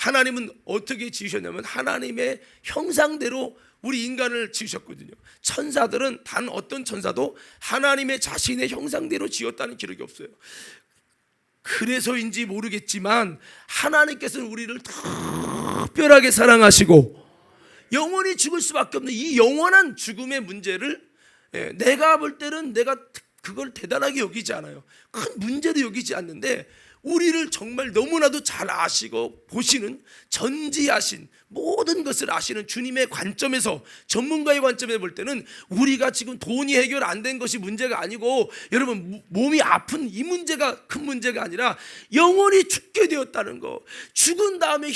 하나님은 어떻게 지으셨냐면 하나님의 형상대로 우리 인간을 지으셨거든요. 천사들은 단 어떤 천사도 하나님의 자신의 형상대로 지었다는 기록이 없어요. 그래서인지 모르겠지만 하나님께서는 우리를 특별하게 사랑하시고 영원히 죽을 수밖에 없는 이 영원한 죽음의 문제를 내가 볼 때는 내가 그걸 대단하게 여기지 않아요. 큰 문제로 여기지 않는데 우리를 정말 너무나도 잘 아시고 보시는 전지하신 모든 것을 아시는 주님의 관점에서, 전문가의 관점에서 볼 때는 우리가 지금 돈이 해결 안 된 것이 문제가 아니고, 여러분 몸이 아픈 이 문제가 큰 문제가 아니라 영원히 죽게 되었다는 거, 죽은 다음에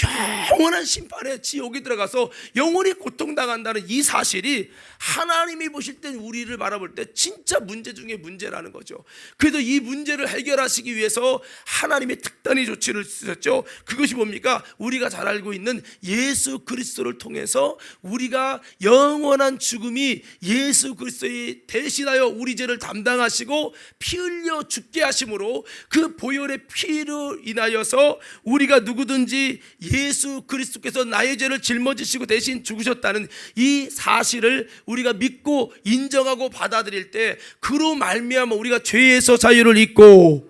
영원한 심판의 지옥에 들어가서 영원히 고통당한다는 이 사실이 하나님이 보실 때 우리를 바라볼 때 진짜 문제 중에 문제라는 거죠. 그래서 이 문제를 해결하시기 위해서 하나님의 특단의 조치를 쓰셨죠. 그것이 뭡니까? 우리가 잘 알고 있는 예수 그리스도를 통해서 우리가 영원한 죽음이 예수 그리스도의 대신하여 우리 죄를 담당하시고 피 흘려 죽게 하심으로 그 보혈의 피로 인하여서 우리가 누구든지 예수 그리스도께서 나의 죄를 짊어지시고 대신 죽으셨다는 이 사실을 우리가 믿고 인정하고 받아들일 때 그로 말미암아 우리가 죄에서 자유를 얻고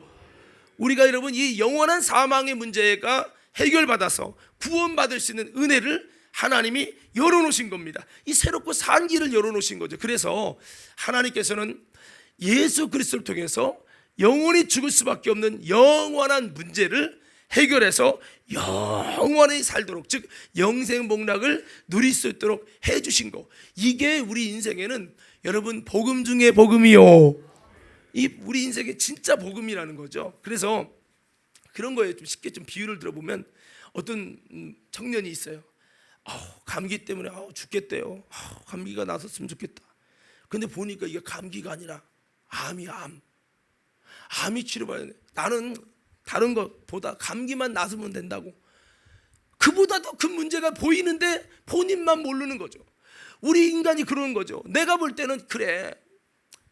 우리가 여러분 이 영원한 사망의 문제가 해결받아서 구원받을 수 있는 은혜를 하나님이 열어놓으신 겁니다. 이 새롭고 산 길을 열어놓으신 거죠. 그래서 하나님께서는 예수 그리스도를 통해서 영원히 죽을 수밖에 없는 영원한 문제를 해결해서 영원히 살도록, 즉 영생복락을 누릴 수 있도록 해주신 거. 이게 우리 인생에는 여러분 복음 중에 복음이요, 이 우리 인생의 진짜 복음이라는 거죠. 그래서 그런 거에 좀 쉽게 좀 비유를 들어보면 어떤 청년이 있어요. 감기 때문에 죽겠대요. 감기가 나섰으면 좋겠다. 근데 보니까 이게 감기가 아니라 암이야, 암이 치료받아야 돼. 나는 다른 것보다 감기만 나서면 된다고. 그보다 더 큰 문제가 보이는데 본인만 모르는 거죠. 우리 인간이 그러는 거죠. 내가 볼 때는 그래,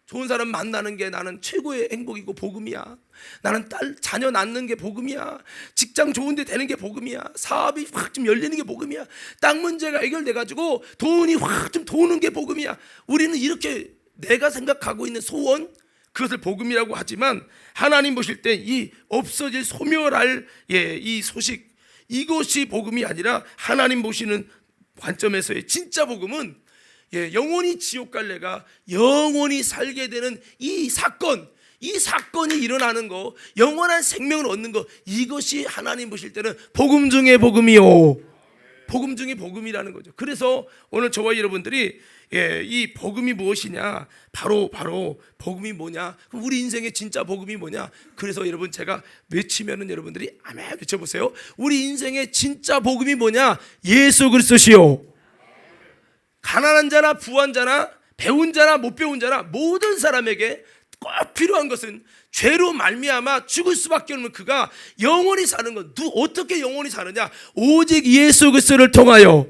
좋은 사람 만나는 게 나는 최고의 행복이고 복음이야. 나는 딸 자녀 낳는 게 복음이야. 직장 좋은 데 되는 게 복음이야. 사업이 확 좀 열리는 게 복음이야. 땅 문제가 해결돼 가지고 돈이 확 좀 도는 게 복음이야. 우리는 이렇게 내가 생각하고 있는 소원, 그것을 복음이라고 하지만 하나님 보실 때 이 없어질 소멸할 이 소식, 이것이 복음이 아니라 하나님 보시는 관점에서의 진짜 복음은 영원히 지옥 갈래가 영원히 살게 되는 이 사건이 일어나는 거, 영원한 생명을 얻는 거, 이것이 하나님 보실 때는 복음 중에 복음이요, 복음 중에 복음이라는 거죠. 그래서 오늘 저와 여러분들이 이 복음이 무엇이냐, 바로 복음이 뭐냐, 그럼 우리 인생의 진짜 복음이 뭐냐. 그래서 여러분 제가 외치면은 여러분들이 아멘 외쳐보세요. 우리 인생의 진짜 복음이 뭐냐? 예수 그리스도시요. 가난한 자나 부한 자나 배운 자나 못 배운 자나 모든 사람에게 꼭 필요한 것은 죄로 말미암아 죽을 수밖에 없는 그가 영원히 사는 것. 어떻게 영원히 사느냐? 오직 예수 그리스도를 통하여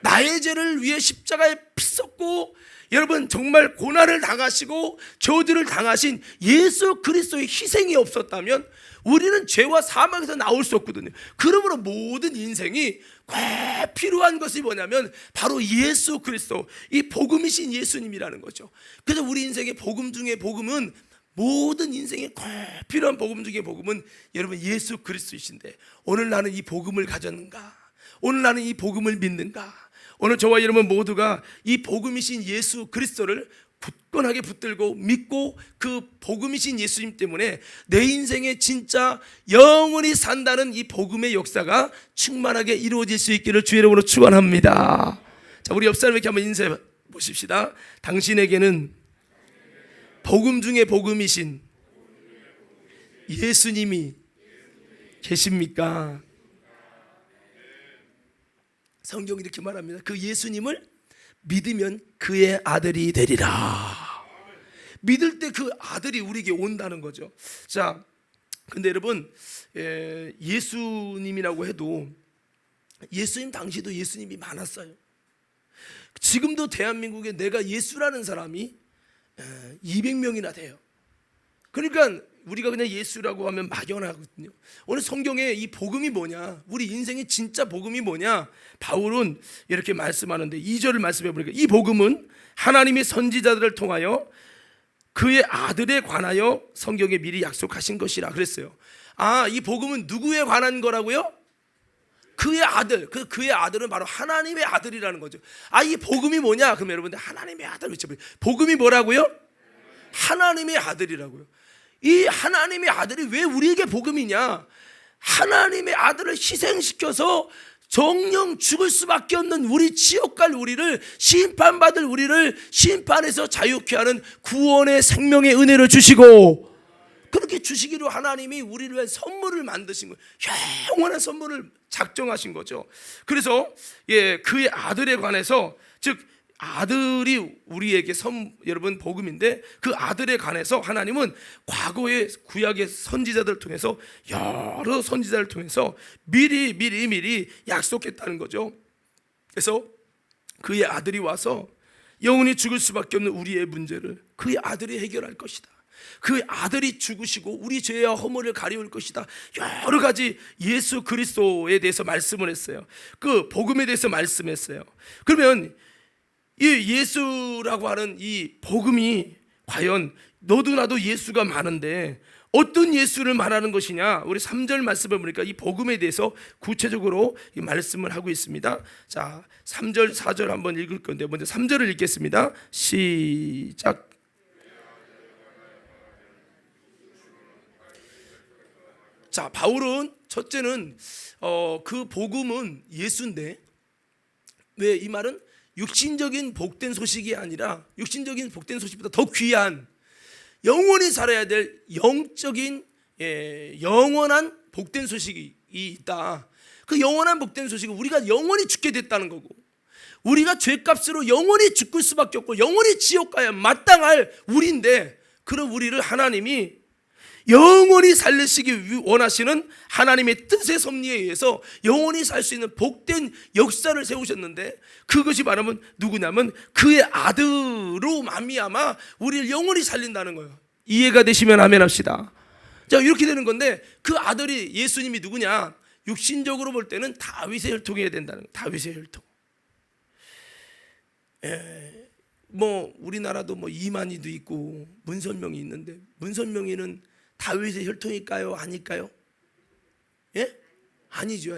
나의 죄를 위해 십자가에 피 쏟고 여러분 정말 고난을 당하시고 저주를 당하신 예수 그리스도의 희생이 없었다면 우리는 죄와 사망에서 나올 수 없거든요. 그러므로 모든 인생이 꼭 필요한 것이 뭐냐면 바로 예수 그리스도, 이 복음이신 예수님이라는 거죠. 그래서 우리 인생의 복음 중에 복음은, 모든 인생에 꼭 필요한 복음 중에 복음은 여러분 예수 그리스도이신데, 오늘 나는 이 복음을 가졌는가? 오늘 나는 이 복음을 믿는가? 오늘 저와 여러분 모두가 이 복음이신 예수 그리스도를 굳건하게 붙들고 믿고 그 복음이신 예수님 때문에 내 인생에 진짜 영원히 산다는 이 복음의 역사가 충만하게 이루어질 수 있기를 주의 이름으로 축원합니다. 자, 우리 옆 사람에게 한번 인사해 보십시다. 당신에게는 복음 중에 복음이신 예수님이 계십니까? 성경이 이렇게 말합니다. 그 예수님을 믿으면 그의 아들이 되리라. 믿을 때 그 아들이 우리에게 온다는 거죠. 자, 근데 여러분 예수님이라고 해도 예수님 당시도 예수님이 많았어요. 지금도 대한민국에 내가 예수라는 사람이 200명이나 돼요. 그러니까 우리가 그냥 예수라고 하면 막연하거든요. 오늘 성경에 이 복음이 뭐냐, 우리 인생의 진짜 복음이 뭐냐, 바울은 이렇게 말씀하는데 2절을 말씀해 보니까 이 복음은 하나님의 선지자들을 통하여 그의 아들에 관하여 성경에 미리 약속하신 것이라 그랬어요. 이 복음은 누구에 관한 거라고요? 그의 아들. 그의 아들은 바로 하나님의 아들이라는 거죠. 이 복음이 뭐냐? 그럼 여러분들 하나님의 아들 외쳐보세요. 복음이 뭐라고요? 하나님의 아들이라고요. 이 하나님의 아들이 왜 우리에게 복음이냐? 하나님의 아들을 희생시켜서 정령 죽을 수밖에 없는 우리 지옥 갈 우리를, 심판받을 우리를 심판에서 자유케 하는 구원의 생명의 은혜를 주시고, 그렇게 주시기로 하나님이 우리를 위한 선물을 만드신 거예요. 영원한 선물을 작정하신 거죠. 그래서 그의 아들에 관해서, 즉 아들이 우리에게 여러분 복음인데, 그 아들에 관해서 하나님은 과거의 구약의 선지자들을 통해서, 여러 선지자를 통해서 미리 약속했다는 거죠. 그래서 그의 아들이 와서 영원히 죽을 수밖에 없는 우리의 문제를 그의 아들이 해결할 것이다. 그 아들이 죽으시고 우리 죄와 허물을 가리울 것이다. 여러 가지 예수 그리스도에 대해서 말씀을 했어요. 그 복음에 대해서 말씀했어요. 그러면 이 예수라고 하는 이 복음이 과연 너도 나도 예수가 많은데 어떤 예수를 말하는 것이냐? 우리 3절 말씀을 보니까 이 복음에 대해서 구체적으로 이 말씀을 하고 있습니다. 자, 3절 4절 한번 읽을 건데 먼저 3절을 읽겠습니다. 시작. 자, 바울은 첫째는 그 복음은 예수인데, 왜 이 말은 육신적인 복된 소식이 아니라 육신적인 복된 소식보다 더 귀한 영원히 살아야 될 영적인 영원한 복된 소식이 있다. 그 영원한 복된 소식은 우리가 영원히 죽게 됐다는 거고, 우리가 죄값으로 영원히 죽을 수밖에 없고 영원히 지옥 가야 마땅할 우리인데, 그런 우리를 하나님이 영원히 살리시기 원하시는 하나님의 뜻의 섭리에 의해서 영원히 살 수 있는 복된 역사를 세우셨는데, 그것이 말하면 누구냐면 그의 아들로 말미암아 우리를 영원히 살린다는 거예요. 이해가 되시면 아멘 합시다. 자, 이렇게 되는 건데, 그 아들이 예수님이 누구냐? 육신적으로 볼 때는 다윗의 혈통이어야 된다는 거예요. 다윗의 혈통. 뭐 우리나라도 뭐 이만희도 있고 문선명이 있는데, 문선명이는 다윗의 혈통일까요? 아닐까요? 예? 아니죠.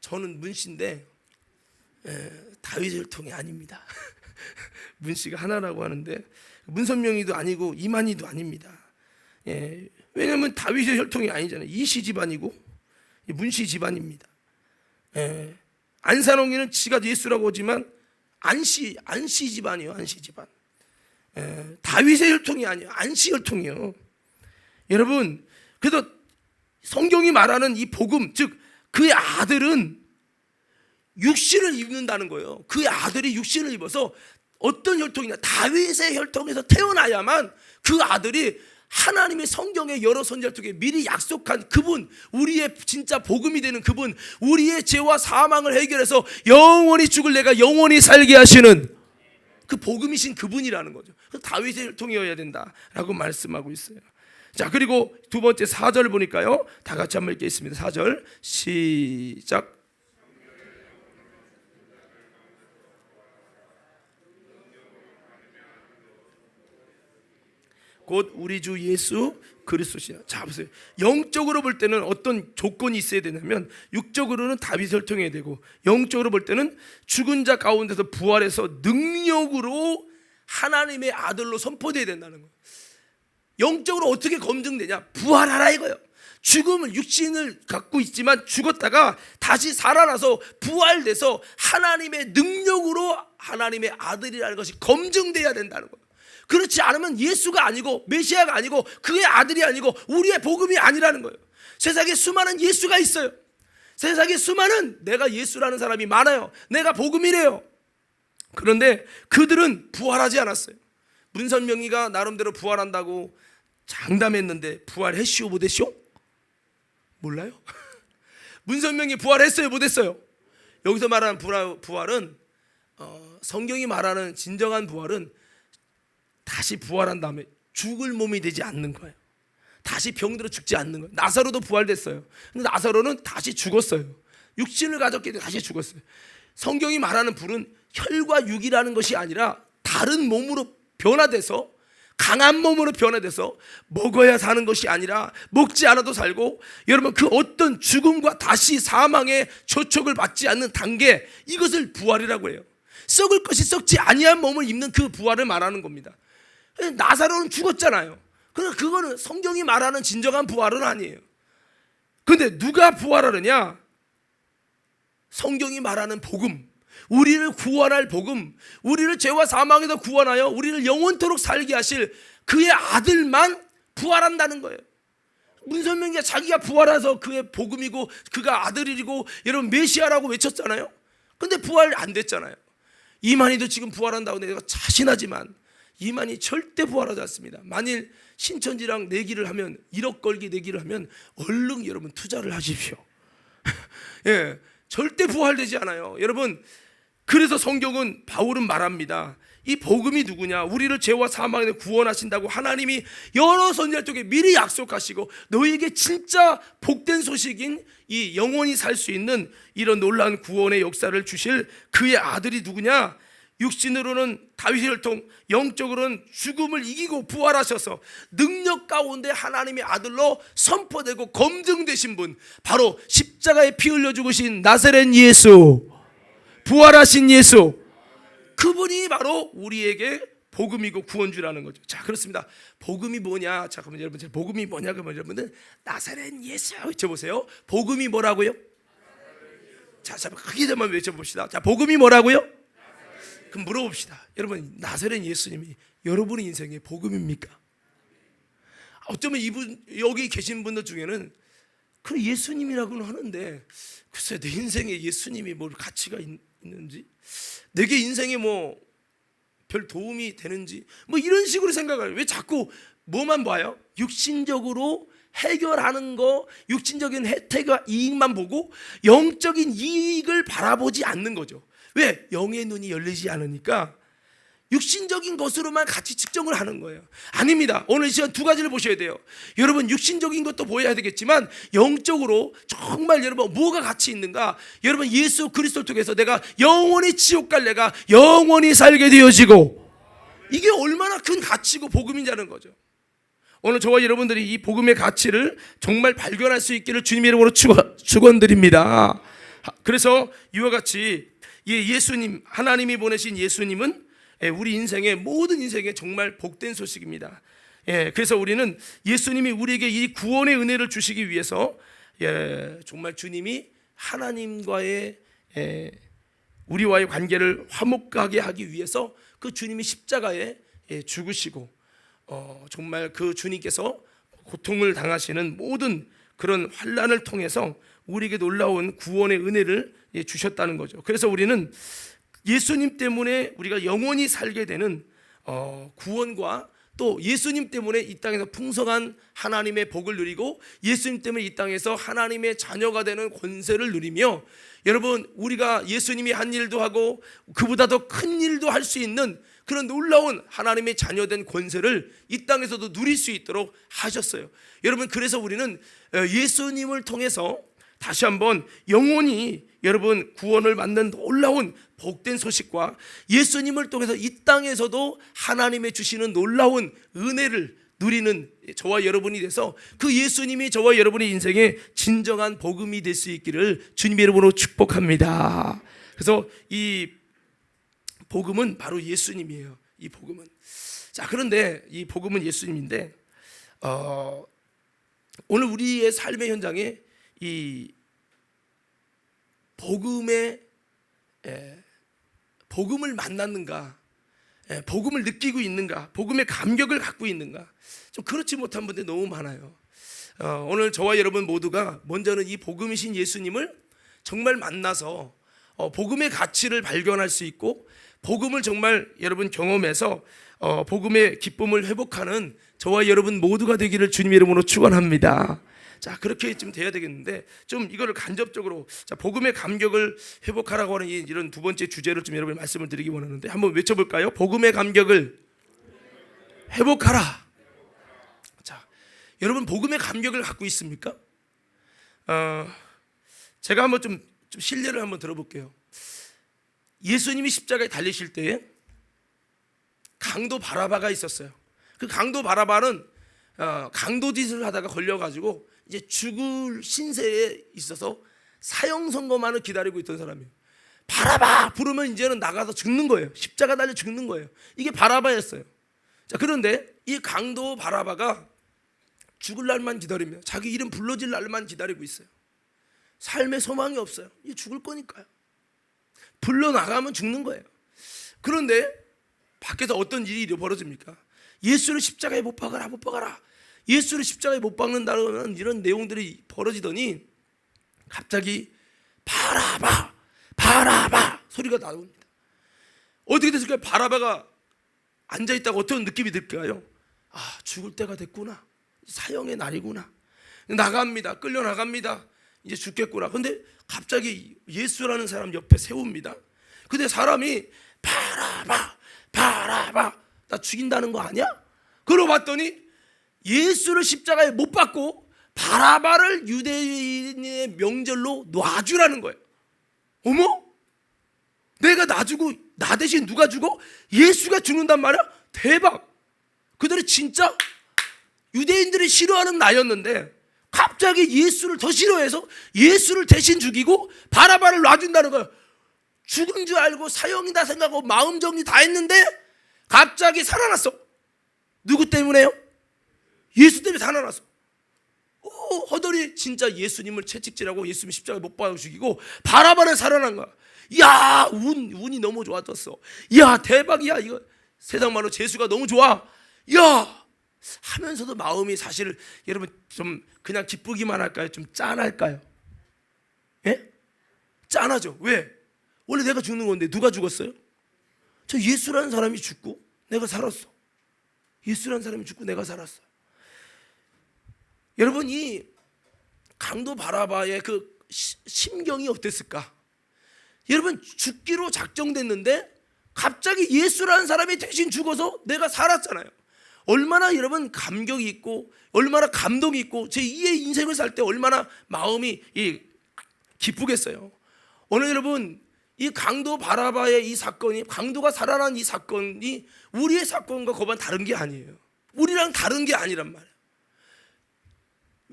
저는 문씨인데 다윗의 혈통이 아닙니다. 문씨가 하나라고 하는데 문선명이도 아니고 이만희도 아닙니다. 왜냐하면 다윗의 혈통이 아니잖아요. 이씨 집안이고 문씨 집안입니다. 안산홍이는 지가 예수라고 하지만 안씨 집안이에요. 안씨 집안. 다윗의 혈통이 아니에요. 안씨 혈통이요. 여러분, 그래서 성경이 말하는 이 복음, 즉 그의 아들은 육신을 입는다는 거예요. 그의 아들이 육신을 입어서 어떤 혈통이냐? 다윗의 혈통에서 태어나야만 그 아들이 하나님의 성경의 여러 선지자를 통해 미리 약속한 그분, 우리의 진짜 복음이 되는 그분, 우리의 죄와 사망을 해결해서 영원히 죽을 내가 영원히 살게 하시는 그 복음이신 그분이라는 거죠. 그래서 다윗의 혈통이어야 된다라고 말씀하고 있어요. 자, 그리고 두 번째 4절 보니까요, 다 같이 한번 읽겠습니다. 4절 시작. 곧 우리 주 예수 그리스도시라. 자, 보세요. 영적으로 볼 때는 어떤 조건이 있어야 되냐면, 육적으로는 다윗 혈통해야 되고, 영적으로 볼 때는 죽은 자 가운데서 부활해서 능력으로 하나님의 아들로 선포되어야 된다는 거예요. 영적으로 어떻게 검증되냐? 부활하라 이거예요. 죽음을, 육신을 갖고 있지만 죽었다가 다시 살아나서 부활돼서 하나님의 능력으로 하나님의 아들이라는 것이 검증돼야 된다는 거예요. 그렇지 않으면 예수가 아니고 메시아가 아니고 그의 아들이 아니고 우리의 복음이 아니라는 거예요. 세상에 수많은 예수가 있어요. 세상에 수많은 내가 예수라는 사람이 많아요. 내가 복음이래요. 그런데 그들은 부활하지 않았어요. 문선명이가 나름대로 부활한다고 장담했는데 부활했시오 못했시오? 몰라요? 문선명이 부활했어요 못했어요? 여기서 말하는 부활은 성경이 말하는 진정한 부활은 다시 부활한 다음에 죽을 몸이 되지 않는 거예요. 다시 병들어 죽지 않는 거예요. 나사로도 부활됐어요. 근데 나사로는 다시 죽었어요. 육신을 가졌기 때문에 다시 죽었어요. 성경이 말하는 불은 혈과 육이라는 것이 아니라 다른 몸으로 변화돼서, 강한 몸으로 변화돼서 먹어야 사는 것이 아니라 먹지 않아도 살고, 여러분 그 어떤 죽음과 다시 사망의 조촉을 받지 않는 단계, 이것을 부활이라고 해요. 썩을 것이 썩지 아니한 몸을 입는 그 부활을 말하는 겁니다. 나사로는 죽었잖아요. 그러나 그거는 성경이 말하는 진정한 부활은 아니에요. 그런데 누가 부활하느냐? 성경이 말하는 복음, 우리를 구원할 복음, 우리를 죄와 사망에서 구원하여 우리를 영원토록 살게 하실 그의 아들만 부활한다는 거예요. 문선명이가 자기가 부활해서 그의 복음이고 그가 아들이고 여러분 메시아라고 외쳤잖아요. 근데 부활 안 됐잖아요. 이만희도 지금 부활한다고 내가 자신하지만 이만희 절대 부활하지 않습니다. 만일 신천지랑 내기를 하면, 1억 걸기 내기를 하면 얼른 여러분 투자를 하십시오. 예, 절대 부활되지 않아요. 여러분, 그래서 성경은, 바울은 말합니다. 이 복음이 누구냐? 우리를 죄와 사망에서 구원하신다고 하나님이 여러 선지자 쪽에 미리 약속하시고 너희에게 진짜 복된 소식인 이 영원히 살 수 있는 이런 놀라운 구원의 역사를 주실 그의 아들이 누구냐? 육신으로는 다윗의 혈통, 영적으로는 죽음을 이기고 부활하셔서 능력 가운데 하나님의 아들로 선포되고 검증되신 분, 바로 십자가에 피 흘려 죽으신 나사렛 예수, 부활하신 예수, 그분이 바로 우리에게 복음이고 구원주라는 거죠. 자, 그렇습니다. 복음이 뭐냐? 자, 그러면 여러분, 복음이 뭐냐? 그러면 여러분들 나사렛 예수 외쳐보세요. 복음이 뭐라고요? 자, 크게 한번 외쳐봅시다. 자, 복음이 뭐라고요? 그럼 물어봅시다. 여러분, 나사렛 예수님이 여러분의 인생의 복음입니까? 어쩌면 이분, 여기 계신 분들 중에는 그 예수님이라고는 하는데 글쎄 내 인생에 예수님이 뭘 가치가 있는지, 내게 인생에 뭐 별 도움이 되는지, 뭐 이런 식으로 생각을. 왜 자꾸 뭐만 봐요? 육신적으로 해결하는 거, 육신적인 혜택과 이익만 보고 영적인 이익을 바라보지 않는 거죠. 왜? 영의 눈이 열리지 않으니까 육신적인 것으로만 가치 측정을 하는 거예요. 아닙니다. 오늘 이 시간 두 가지를 보셔야 돼요. 여러분, 육신적인 것도 보여야 되겠지만 영적으로 정말 여러분 뭐가 가치 있는가? 여러분, 예수 그리스도를 통해서 내가 영원히 지옥 갈 내가 영원히 살게 되어지고, 이게 얼마나 큰 가치고 복음이냐는 거죠. 오늘 저와 여러분들이 이 복음의 가치를 정말 발견할 수 있기를 주님의 이름으로 축원드립니다. 그래서 이와 같이 예수님, 하나님이 보내신 예수님은 우리 인생의 모든 인생에 정말 복된 소식입니다. 그래서 우리는 예수님이 우리에게 이 구원의 은혜를 주시기 위해서 정말 주님이 하나님과의 우리와의 관계를 화목하게 하기 위해서 그 주님이 십자가에 죽으시고, 정말 그 주님께서 고통을 당하시는 모든 그런 환난을 통해서 우리에게 놀라운 구원의 은혜를 주셨다는 거죠. 그래서 우리는 예수님 때문에 우리가 영원히 살게 되는 구원과, 또 예수님 때문에 이 땅에서 풍성한 하나님의 복을 누리고 예수님 때문에 이 땅에서 하나님의 자녀가 되는 권세를 누리며, 여러분 우리가 예수님이 한 일도 하고 그보다 더 큰 일도 할 수 있는 그런 놀라운 하나님의 자녀된 권세를 이 땅에서도 누릴 수 있도록 하셨어요. 여러분, 그래서 우리는 예수님을 통해서 다시 한번 영원히 여러분 구원을 받는 놀라운 복된 소식과 예수님을 통해서 이 땅에서도 하나님의 주시는 놀라운 은혜를 누리는 저와 여러분이 돼서 그 예수님이 저와 여러분의 인생에 진정한 복음이 될 수 있기를 주님의 이름으로 축복합니다. 그래서 이 복음은 바로 예수님이에요. 이 복음은. 자, 그런데 이 복음은 예수님인데 오늘 우리의 삶의 현장에 이 복음을 만났는가, 복음을 느끼고 있는가, 복음의 감격을 갖고 있는가, 좀 그렇지 못한 분들이 너무 많아요. 오늘 저와 여러분 모두가 먼저는 이 복음이신 예수님을 정말 만나서 복음의 가치를 발견할 수 있고, 복음을 정말 여러분 경험해서 복음의 기쁨을 회복하는 저와 여러분 모두가 되기를 주님의 이름으로 축원합니다. 자, 그렇게 좀 돼야 되겠는데, 좀 이거를 간접적으로, 자, 복음의 감격을 회복하라고 하는 이런 두 번째 주제를 좀 여러분이 말씀을 드리기 원하는데, 한번 외쳐볼까요? 복음의 감격을 회복하라. 자, 여러분 복음의 감격을 갖고 있습니까? 제가 한번 좀 실례를 한번 들어볼게요. 예수님이 십자가에 달리실 때에 강도 바라바가 있었어요. 그 강도 바라바는 강도짓을 하다가 걸려가지고 이제 죽을 신세에 있어서 사형 선고만을 기다리고 있던 사람이에요. 바라바 부르면 이제는 나가서 죽는 거예요. 십자가 달려 죽는 거예요. 이게 바라바였어요. 자, 그런데 이 강도 바라바가 죽을 날만 기다리며 자기 이름 불러질 날만 기다리고 있어요. 삶에 소망이 없어요. 이제 죽을 거니까요. 불러나가면 죽는 거예요. 그런데 밖에서 어떤 일이 벌어집니까? 예수를 십자가에 못 박아라, 못 박아라. 예수를 십자가에 못 박는다는 이런 내용들이 벌어지더니 갑자기 바라바, 바라바 소리가 나옵니다. 어떻게 됐을까요? 바라바가 앉아있다가 어떤 느낌이 들까요? 아, 죽을 때가 됐구나. 사형의 날이구나. 나갑니다. 끌려나갑니다. 이제 죽겠구나. 근데 갑자기 예수라는 사람 옆에 세웁니다. 근데 사람이 바라바, 바라바, 나 죽인다는 거 아니야? 그러고 봤더니 예수를 십자가에 못 박고 바라바를 유대인의 명절로 놔주라는 거예요. 어머? 내가 놔주고 나 대신 누가 죽어? 예수가 죽는단 말이야? 대박. 그들이 진짜 유대인들이 싫어하는 나였는데 갑자기 예수를 더 싫어해서 예수를 대신 죽이고 바라바를 놔준다는 거예요. 죽은 줄 알고 사형이다 생각하고 마음 정리 다 했는데 갑자기 살아났어. 누구 때문에요? 예수 때문에 살아났어. 허더리 진짜 예수님을 채찍질하고 예수님 십자가에 못 박아 죽이고 바라바를 살아난 거야. 야, 운이 너무 좋아졌어. 야, 대박이야. 이거 세상 말로 재수가 너무 좋아. 야, 하면서도 마음이 사실 여러분 좀 그냥 기쁘기만 할까요? 좀 짠할까요? 예? 짠하죠. 왜? 원래 내가 죽는 건데 누가 죽었어요? 저 예수라는 사람이 죽고 내가 살았어. 예수라는 사람이 죽고 내가 살았어. 여러분, 이 강도 바라바의 그 심경이 어땠을까? 여러분, 죽기로 작정됐는데 갑자기 예수라는 사람이 대신 죽어서 내가 살았잖아요. 얼마나 여러분 감격이 있고 얼마나 감동이 있고 제2의 인생을 살 때 얼마나 마음이 기쁘겠어요. 오늘 여러분, 이 강도 바라바의 이 사건이, 강도가 살아난 이 사건이 우리의 사건과 거반 다른 게 아니에요. 우리랑 다른 게 아니란 말이에요.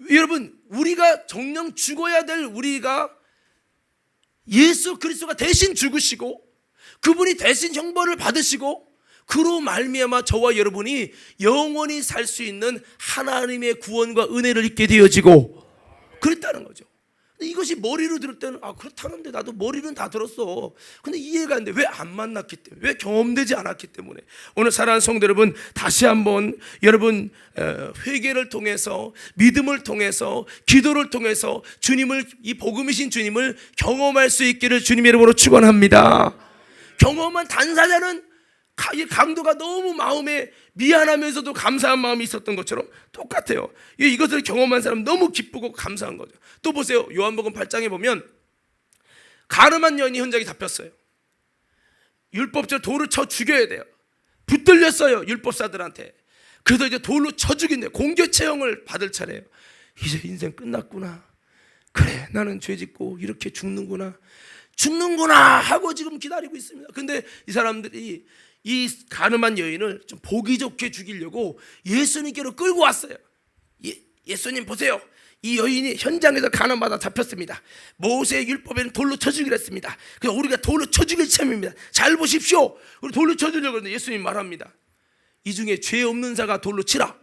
여러분, 우리가 정녕 죽어야 될 우리가 예수 그리스도가 대신 죽으시고 그분이 대신 형벌을 받으시고 그로 말미암아 저와 여러분이 영원히 살 수 있는 하나님의 구원과 은혜를 입게 되어지고 그랬다는 거죠. 이것이 머리로 들을 때는 그렇다는데 나도 머리는 다 들었어. 근데 이해가 안 돼. 왜 안 만났기 때문에, 왜 경험되지 않았기 때문에. 오늘 사랑하는 성도 여러분, 다시 한번 여러분 회개를 통해서, 믿음을 통해서, 기도를 통해서 주님을, 이 복음이신 주님을 경험할 수 있기를 주님의 이름으로 축원합니다. 경험한 당사자는 이 강도가 너무 마음에 미안하면서도 감사한 마음이 있었던 것처럼 똑같아요. 이것을 경험한 사람 너무 기쁘고 감사한 거죠. 또 보세요. 요한복음 8장에 보면 가늠한 여인이 현장에 잡혔어요. 율법적으로 돌을 쳐 죽여야 돼요. 붙들렸어요, 율법사들한테. 그래서 이제 돌로 쳐 죽인대요. 공교체형을 받을 차례예요. 이제 인생 끝났구나. 그래, 나는 죄 짓고 이렇게 죽는구나 하고 지금 기다리고 있습니다. 근데 이 사람들이 이 가늠한 여인을 좀 보기 좋게 죽이려고 예수님께로 끌고 왔어요. 예수님 보세요. 이 여인이 현장에서 가늠받아 잡혔습니다. 모세의 율법에는 돌로 쳐 죽이려 했습니다. 그래서 우리가 돌로 쳐 죽일 참입니다. 잘 보십시오. 우리 돌로 쳐 주려고 했는데 예수님 말합니다. 이 중에 죄 없는 자가 돌로 치라.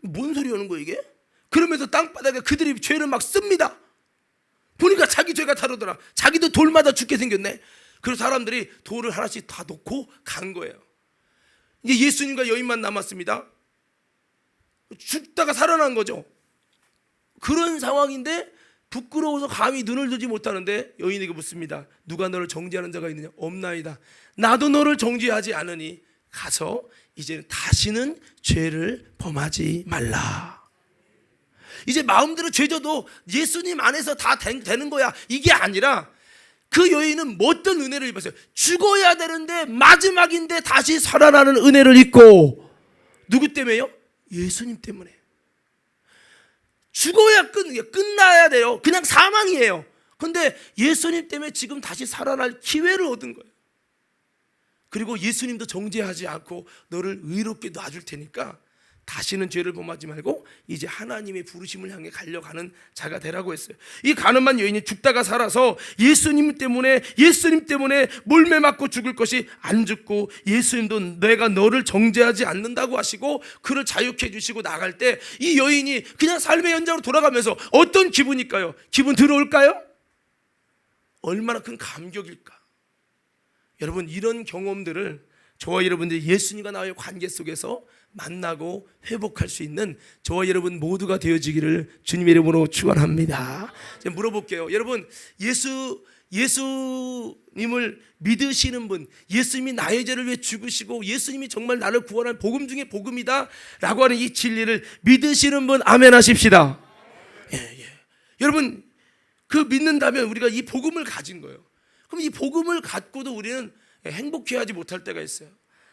뭔 소리 하는 거예요 이게? 그러면서 땅바닥에 그들이 죄를 막 씁니다. 보니까 자기 죄가 다르더라. 자기도 돌 맞아 죽게 생겼네. 그래서 사람들이 돌을 하나씩 다 놓고 간 거예요. 이제 예수님과 여인만 남았습니다. 죽다가 살아난 거죠. 그런 상황인데 부끄러워서 감히 눈을 들지 못하는데 여인에게 묻습니다. 누가 너를 정죄하는 자가 있느냐? 없나이다. 나도 너를 정죄하지 않으니 가서 이제 다시는 죄를 범하지 말라. 이제 마음대로 죄져도 예수님 안에서 다 되는 거야. 이게 아니라 그 여인은 뭐 어떤 은혜를 입었어요? 죽어야 되는데 마지막인데 다시 살아나는 은혜를 입고, 누구 때문에요? 예수님 때문에. 죽어야 끝나야 돼요. 그냥 사망이에요. 근데 예수님 때문에 지금 다시 살아날 기회를 얻은 거예요. 그리고 예수님도 정죄하지 않고 너를 의롭게 놔줄 테니까 다시는 죄를 범하지 말고 이제 하나님의 부르심을 향해 달려가는 자가 되라고 했어요. 이 가늠한 여인이 죽다가 살아서 예수님 때문에 몰매 맞고 죽을 것이 안 죽고, 예수님도 내가 너를 정죄하지 않는다고 하시고 그를 자유케 해주시고 나갈 때 이 여인이 그냥 삶의 현장으로 돌아가면서 어떤 기분일까요? 기분 들어올까요? 얼마나 큰 감격일까. 여러분, 이런 경험들을 저와 여러분들이 예수님과 나와의 관계 속에서 만나고 회복할 수 있는 저와 여러분 모두가 되어지기를 주님의 이름으로 축원합니다. 제가 물어볼게요. 여러분, 예수님을 믿으시는 분, 예수님이 나의 죄를 위해 죽으시고 예수님이 정말 나를 구원한 복음 중에 복음이다 라고 하는 이 진리를 믿으시는 분 아멘 하십시다. 예. 여러분, 그 믿는다면 우리가 이 복음을 가진 거예요. 그럼 이 복음을 갖고도 우리는 행복해하지 못할 때가 있어요.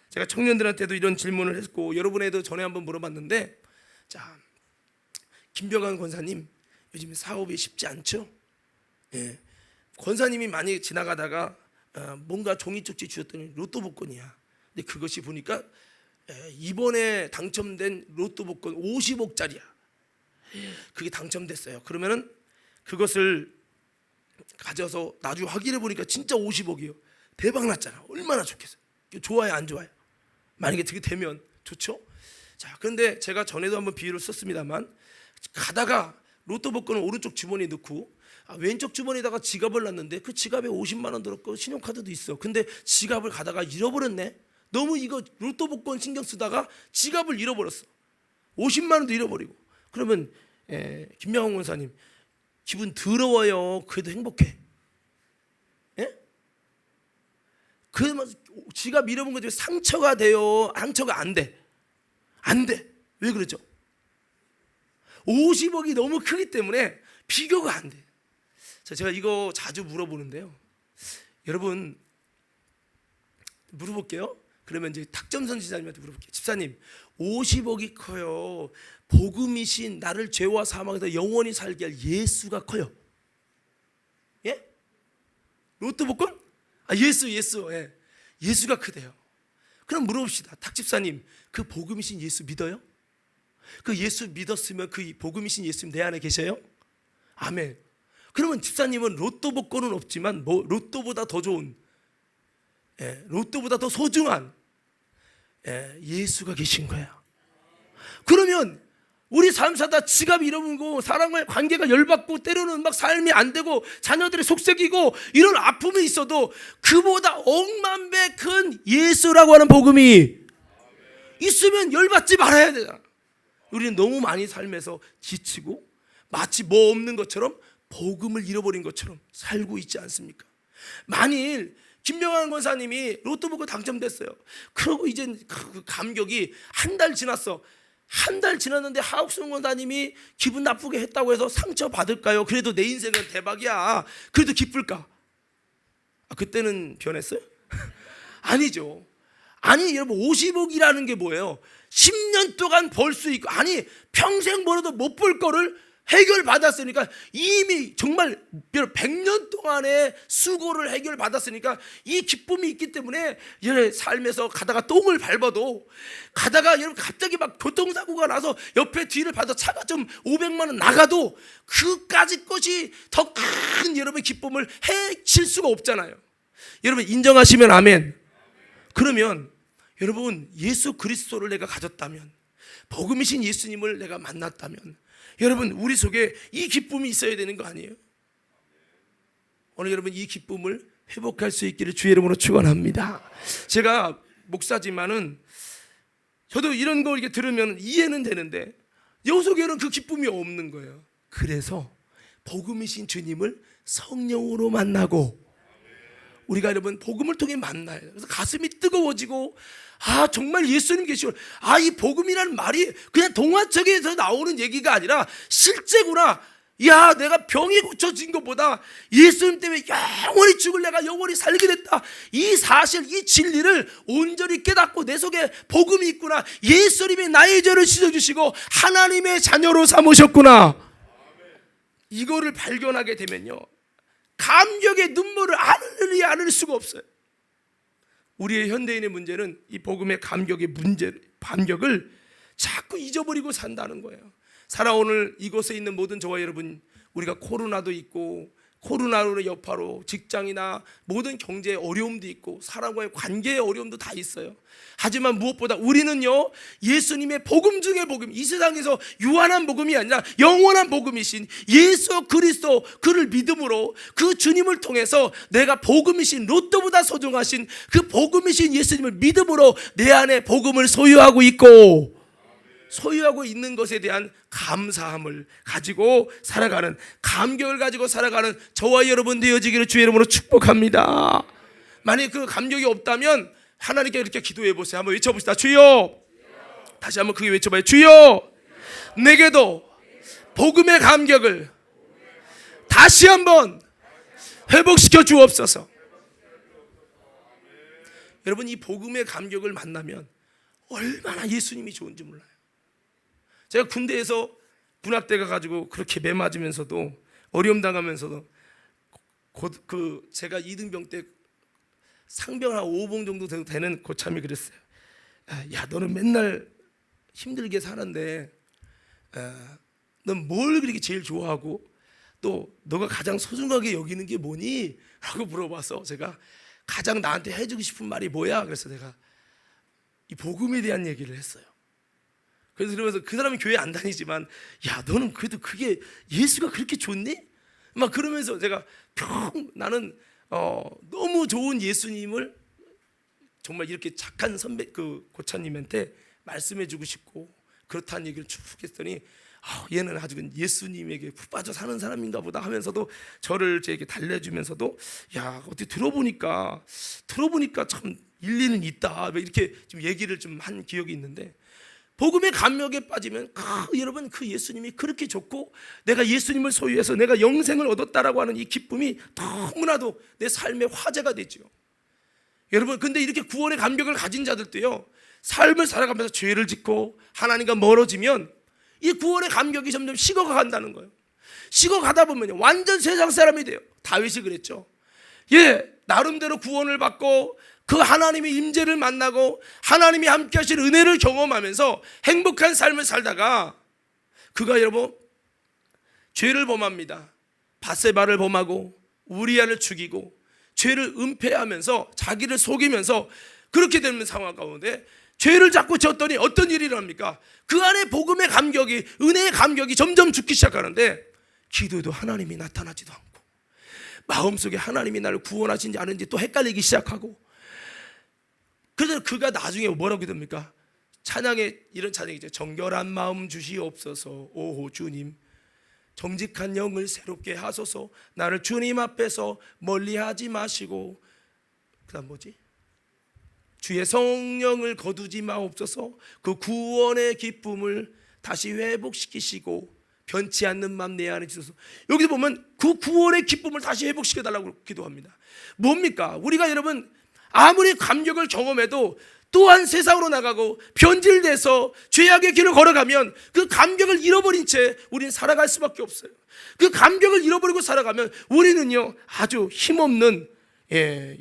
제가 청년들한테도 이런 질문을 했고 여러분에도 전에 한번 물어봤는데, 자, 김병환 권사님 요즘 사업이 쉽지 않죠? 예. 권사님이 많이 지나가다가 뭔가 종이 쪽지 주셨더니 로또 복권이야. 근데 그것이 보니까 이번에 당첨된 로또 복권 50억짜리야. 그게 당첨됐어요. 그러면은 그것을 가져서 나중에 확인해 보니까 진짜 50억이에요. 대박 났잖아. 얼마나 좋겠어요. 좋아요, 안 좋아요? 만약에 그게 되면 좋죠. 자, 그런데 제가 전에도 한번 비유를 썼습니다만, 가다가 로또 복권을 오른쪽 주머니에 넣고 왼쪽 주머니에다가 지갑을 놨는데 그 지갑에 50만 원 들었고 신용카드도 있어. 근데 지갑을 가다가 잃어버렸네. 너무 이거 로또 복권 신경 쓰다가 지갑을 잃어버렸어. 50만 원도 잃어버리고. 그러면 김명환 권사님, 기분 더러워요? 그래도 행복해? 예? 그러면 지갑 잃어본 것 중에 상처가 돼요? 상처가 안 돼? 안 돼. 왜 그러죠? 50억이 너무 크기 때문에 비교가 안 돼. 자, 제가 이거 자주 물어보는데요. 여러분, 물어볼게요. 그러면 이제 탁점선 지사님한테 물어볼게요. 집사님, 50억이 커요? 복음이신 나를 죄와 사망에서 영원히 살게 할 예수가 커요? 예? 로또 복권? 예수. 예. 예수가 크대요. 그럼 물어봅시다. 탁 집사님, 그 복음이신 예수 믿어요? 그 예수 믿었으면 그 복음이신 예수님 내 안에 계셔요? 아멘. 그러면 집사님은 로또 복권은 없지만 로또보다 더 좋은, 로또보다 더 소중한 예수가 계신 거예요. 그러면 우리 삶 사다 지갑 잃어버리고 사람과의 관계가 열받고 때로는 막 삶이 안 되고 자녀들이 속썩이고 이런 아픔이 있어도 그보다 억만배 큰 예수라고 하는 복음이 있으면 열받지 말아야 되잖아. 우리는 너무 많이 삶에서 지치고 마치 뭐 없는 것처럼 복음을 잃어버린 것처럼 살고 있지 않습니까? 만일 김명환 권사님이 로또 복권 당첨됐어요. 그러고 이제 그 감격이 한 달 지났어. 한 달 지났는데 하옥순 권사님이 기분 나쁘게 했다고 해서 상처 받을까요? 그래도 내 인생은 대박이야. 그래도 기쁠까? 그때는 변했어요? 아니죠. 아니 여러분, 50억이라는 게 뭐예요? 10년 동안 벌 수 있고, 아니 평생 벌어도 못 벌 거를 해결받았으니까, 이미 정말 100년 동안의 수고를 해결받았으니까 이 기쁨이 있기 때문에 삶에서 가다가 똥을 밟아도, 가다가 여러분 갑자기 막 교통사고가 나서 옆에 뒤를 봐도 차가 좀 500만 원 나가도 그까지 것이 더 큰 여러분의 기쁨을 해칠 수가 없잖아요. 여러분 인정하시면 아멘. 그러면 여러분, 예수 그리스도를 내가 가졌다면, 복음이신 예수님을 내가 만났다면, 여러분 우리 속에 이 기쁨이 있어야 되는 거 아니에요? 오늘 여러분 이 기쁨을 회복할 수 있기를 주의 이름으로 축원합니다. 제가 목사지만은 저도 이런 거 이렇게 들으면 이해는 되는데 요 속에는 그 기쁨이 없는 거예요. 그래서 복음이신 주님을 성령으로 만나고, 우리가 여러분 복음을 통해 만나요. 그래서 가슴이 뜨거워지고, 정말 예수님 계시고, 이 복음이라는 말이 그냥 동화책에서 나오는 얘기가 아니라 실제구나. 야, 내가 병이 고쳐진 것보다 예수님 때문에 영원히 죽을 내가 영원히 살게 됐다. 이 사실, 이 진리를 온전히 깨닫고 내 속에 복음이 있구나. 예수님이 나의 죄를 씻어주시고 하나님의 자녀로 삼으셨구나. 이거를 발견하게 되면요, 감격의 눈물을 안 흘리지 않을 수가 없어요. 우리의 현대인의 문제는 이 복음의 감격의 감격을 자꾸 잊어버리고 산다는 거예요. 살아오늘 이곳에 있는 모든 저와 여러분, 우리가 코로나도 있고 코로나로 여파로 직장이나 모든 경제의 어려움도 있고 사람과의 관계의 어려움도 다 있어요. 하지만 무엇보다 우리는요, 예수님의 복음 중의 복음, 이 세상에서 유한한 복음이 아니라 영원한 복음이신 예수 그리스도, 그를 믿음으로 그 주님을 통해서 내가 복음이신, 로또보다 소중하신 그 복음이신 예수님을 믿음으로 내 안에 복음을 소유하고 있고, 소유하고 있는 것에 대한 감사함을 가지고 살아가는, 감격을 가지고 살아가는 저와 여러분 되어지기를 주의 이름으로 축복합니다. 만약 그 감격이 없다면 하나님께 이렇게 기도해 보세요. 한번 외쳐봅시다. 주여. 다시 한번 크게 외쳐봐요. 주여, 내게도 복음의 감격을 다시 한번 회복시켜 주옵소서. 여러분, 이 복음의 감격을 만나면 얼마나 예수님이 좋은지 몰라요. 제가 군대에서 군악대 가가지고 그렇게 매 맞으면서도 어려움 당하면서도 제가 2등병 때 상병 한 5봉 정도 되는 고참이 그랬어요. 야, 너는 맨날 힘들게 사는데 넌 뭘 그렇게 제일 좋아하고 또 너가 가장 소중하게 여기는 게 뭐니? 라고 물어봐서 제가 가장 나한테 해주고 싶은 말이 뭐야? 그래서 내가 이 복음에 대한 얘기를 했어요. 그래서 그러면서 그 사람이 교회 안 다니지만, 야, 너는 그래도 그게 예수가 그렇게 좋니? 막 그러면서 제가 나는 너무 좋은 예수님을 정말 이렇게 착한 선배, 그 고차님한테 말씀해주고 싶고 그렇다는 얘기를 쭉 했더니, 얘는 아주 예수님에게 푹 빠져 사는 사람인가 보다 하면서도 저를 제게 달래주면서도, 야, 어떻게 들어보니까 참 일리는 있다, 이렇게 좀 얘기를 좀 한 기억이 있는데, 복음의 감격에 빠지면 여러분, 그 예수님이 그렇게 좋고 내가 예수님을 소유해서 내가 영생을 얻었다라고 하는 이 기쁨이 너무나도 내 삶의 화제가 되죠. 여러분, 근데 이렇게 구원의 감격을 가진 자들도요, 삶을 살아가면서 죄를 짓고 하나님과 멀어지면 이 구원의 감격이 점점 식어간다는 거예요. 식어가다 보면 완전 세상 사람이 돼요. 다윗이 그랬죠. 나름대로 구원을 받고 그 하나님의 임재를 만나고 하나님이 함께 하신 은혜를 경험하면서 행복한 삶을 살다가 그가 여러분 죄를 범합니다. 밧세바를 범하고 우리아를 죽이고 죄를 은폐하면서 자기를 속이면서 그렇게 되는 상황 가운데 죄를 자꾸 졌더니 어떤 일이 일어납니까? 그 안에 복음의 감격이, 은혜의 감격이 점점 죽기 시작하는데 기도에도 하나님이 나타나지도 않고 마음속에 하나님이 나를 구원하신지 아는지 또 헷갈리기 시작하고, 그래서 그가 나중에 뭐라고 됩니까? 찬양에 이런 찬양이죠. 정결한 마음 주시옵소서. 오호 주님, 정직한 영을 새롭게 하소서. 나를 주님 앞에서 멀리하지 마시고, 그다음 뭐지? 주의 성령을 거두지 마옵소서. 그 구원의 기쁨을 다시 회복시키시고 변치 않는 마음 내 안에 주소서. 여기서 보면 그 구원의 기쁨을 다시 회복시켜달라고 기도합니다. 뭡니까? 우리가 여러분 아무리 감격을 경험해도 또한 세상으로 나가고 변질돼서 죄악의 길을 걸어가면 그 감격을 잃어버린 채 우리는 살아갈 수밖에 없어요. 그 감격을 잃어버리고 살아가면 우리는요 아주 힘없는,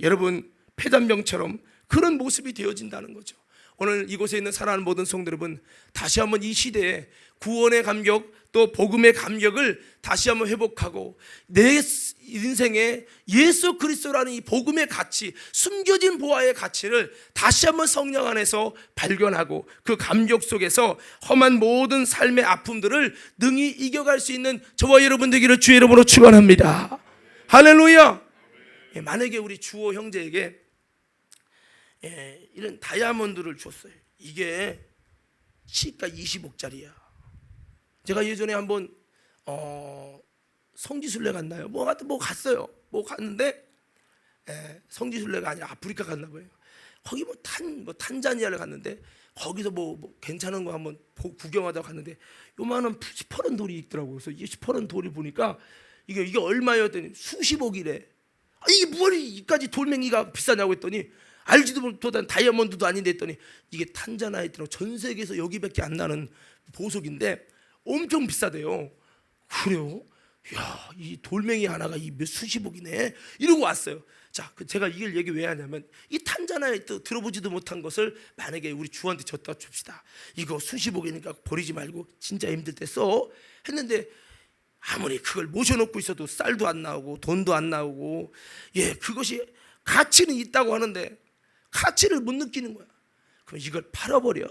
여러분 폐단병처럼 그런 모습이 되어진다는 거죠. 오늘 이곳에 있는 사랑하는 모든 성도 여러분, 다시 한번 이 시대에 구원의 감격 또 복음의 감격을 다시 한번 회복하고 내 인생에 예수 그리스도라는 이 복음의 가치, 숨겨진 보화의 가치를 다시 한번 성령 안에서 발견하고 그 감격 속에서 험한 모든 삶의 아픔들을 능히 이겨갈 수 있는 저와 여러분 되기를 주의 이름으로 축원합니다. 할렐루야. 만약에 우리 주호 형제에게 이런 다이아몬드를 줬어요. 이게 시가 20억짜리야. 제가 예전에 한번 성지순례 갔나요? 뭐 갔어요. 뭐 갔는데 성지순례가 아니라 아프리카 갔나 봐요. 거기 탄자니아를 갔는데 거기서 뭐 괜찮은 거 한번 구경하다 갔는데 요만한 시퍼런 돌이 있더라고요. 그래서 이 시퍼런 돌을 보니까 이게 얼마였더니 수십억이래. 이게 뭐이까지 돌멩이가 비싸냐고 했더니 알지도 못하던 다이아몬드도 아닌데 했더니 이게 탄자나이트라고 전 세계에서 여기밖에 안 나는 보석인데 엄청 비싸대요. 그래요? 야, 이 돌멩이 하나가 이 몇 수십억이네. 이러고 왔어요. 자, 제가 이걸 얘기 왜 하냐면 이 탄자나이트 들어보지도 못한 것을 만약에 우리 주한테 줬다 줍시다. 이거 수십억이니까 버리지 말고 진짜 힘들 때 써. 했는데 아무리 그걸 모셔놓고 있어도 쌀도 안 나오고 돈도 안 나오고 그것이 가치는 있다고 하는데 가치를 못 느끼는 거야. 그럼 이걸 팔아버려.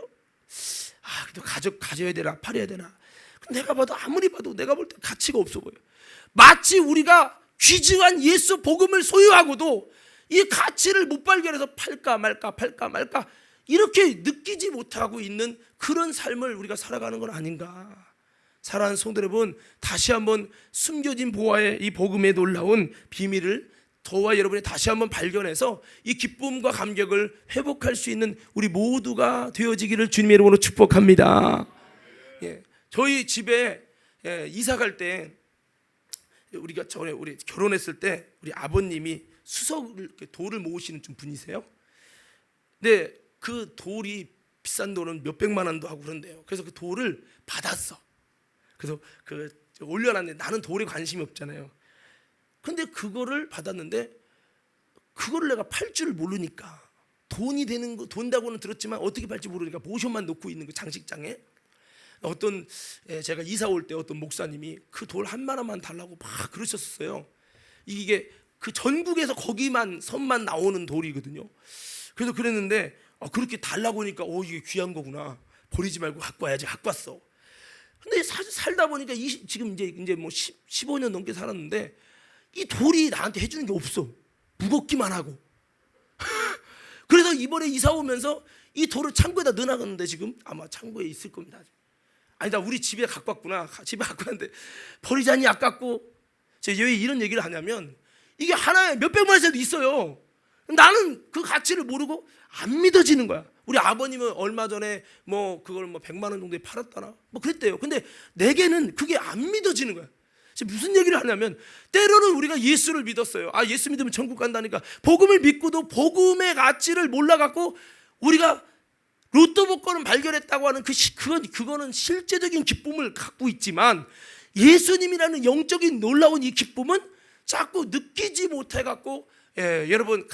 그래도 가져야 되나 팔아야 되나. 내가 봐도 아무리 봐도 내가 볼 때 가치가 없어 보여. 마치 우리가 귀중한 예수 복음을 소유하고도 이 가치를 못 발견해서 팔까 말까 이렇게 느끼지 못하고 있는 그런 삶을 우리가 살아가는 건 아닌가. 사랑하는 성도 여러분, 다시 한번 숨겨진 보화의 이 복음의 놀라운 비밀을 저와 여러분이 다시 한번 발견해서 이 기쁨과 감격을 회복할 수 있는 우리 모두가 되어지기를 주님의 이름으로 축복합니다. 저희 집에 이사 갈 때 우리가 전에 우리 결혼했을 때 우리 아버님이 수석을 돌을 모으시는 좀 분이세요. 근데 그 돌이 비싼 돌은 몇백만 원도 하고 그런데요. 그래서 그 돌을 받았어. 그래서 그 올려놨는데 나는 돌에 관심이 없잖아요. 근데 그거를 받았는데 그거를 내가 팔 줄 모르니까 돈이 되는 거 돈다고는 들었지만 어떻게 팔지 모르니까 모션만 놓고 있는 그 장식장에 어떤 제가 이사 올 때 어떤 목사님이 그 돌 한만 원만 달라고 막 그러셨어요. 이게 그 전국에서 거기만 선만 나오는 돌이거든요. 그래서 그랬는데 그렇게 달라고 하니까 이게 귀한 거구나. 버리지 말고 갖고 와야지. 갖고 왔어. 근데 살다 보니까 지금 이제 뭐 15년 넘게 살았는데 이 돌이 나한테 해주는 게 없어. 무겁기만 하고. 그래서 이번에 이사 오면서 이 돌을 창고에다 넣어놨는데 지금 아마 창고에 있을 겁니다. 아니다, 우리 집에 갖고 왔구나. 집에 갖고 왔는데 버리자니 아깝고. 제가 왜 이런 얘기를 하냐면 이게 하나에 몇백만 원짜리도 있어요. 나는 그 가치를 모르고 안 믿어지는 거야. 우리 아버님은 얼마 전에 뭐 그걸 뭐 100만 원 정도에 팔았다나 뭐 그랬대요. 근데 내게는 그게 안 믿어지는 거야. 무슨 얘기를 하냐면 때로는 우리가 예수를 믿었어요. 예수 믿으면 천국 간다니까. 복음을 믿고도 복음의 가치를 몰라갖고 우리가 로또 복권을 발견했다고 하는 그거는 실제적인 기쁨을 갖고 있지만 예수님이라는 영적인 놀라운 이 기쁨은 자꾸 느끼지 못해갖고 여러분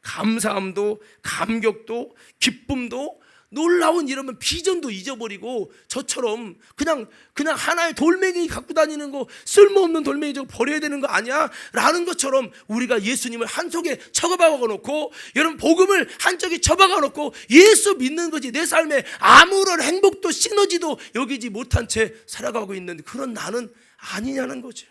감사함도 감격도 기쁨도 놀라운 이러면 비전도 잊어버리고 저처럼 그냥 하나의 돌멩이 갖고 다니는 거 쓸모없는 돌멩이 저거 버려야 되는 거 아니야? 라는 것처럼 우리가 예수님을 한 속에 처박아 놓고 여러분 복음을 한쪽에 처박아 놓고 예수 믿는 거지 내 삶에 아무런 행복도 시너지도 여기지 못한 채 살아가고 있는 그런 나는 아니냐는 거죠.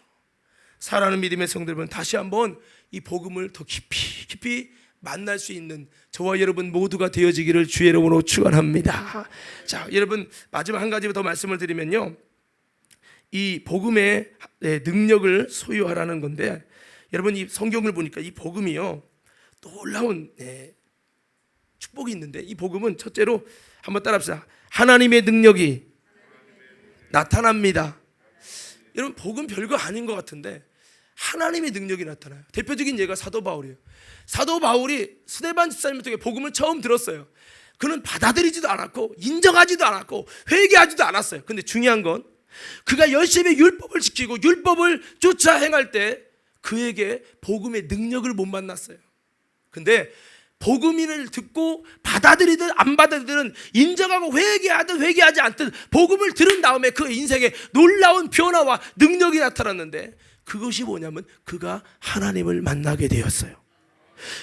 사랑하는 믿음의 성도 여러분, 다시 한번 이 복음을 더 깊이 만날 수 있는 저와 여러분 모두가 되어지기를 주의 이름으로 축원합니다. 자, 여러분 마지막 한 가지 더 말씀을 드리면요, 이 복음의 능력을 소유하라는 건데 여러분 이 성경을 보니까 이 복음이요 놀라운 축복이 있는데 이 복음은 첫째로 한번 따라합시다. 하나님의 능력이 나타납니다. 여러분 복음 별거 아닌 것 같은데 하나님의 능력이 나타나요. 대표적인 예가 사도 바울이에요. 사도 바울이 스데반 집사님 통해 복음을 처음 들었어요. 그는 받아들이지도 않았고 인정하지도 않았고 회개하지도 않았어요. 근데 중요한 건 그가 열심히 율법을 지키고 율법을 쫓아 행할 때 그에게 복음의 능력을 못 만났어요. 근데 복음을 듣고 받아들이든 안 받아들이든 인정하고 회개하든 회개하지 않든 복음을 들은 다음에 그 인생에 놀라운 변화와 능력이 나타났는데 그것이 뭐냐면 그가 하나님을 만나게 되었어요.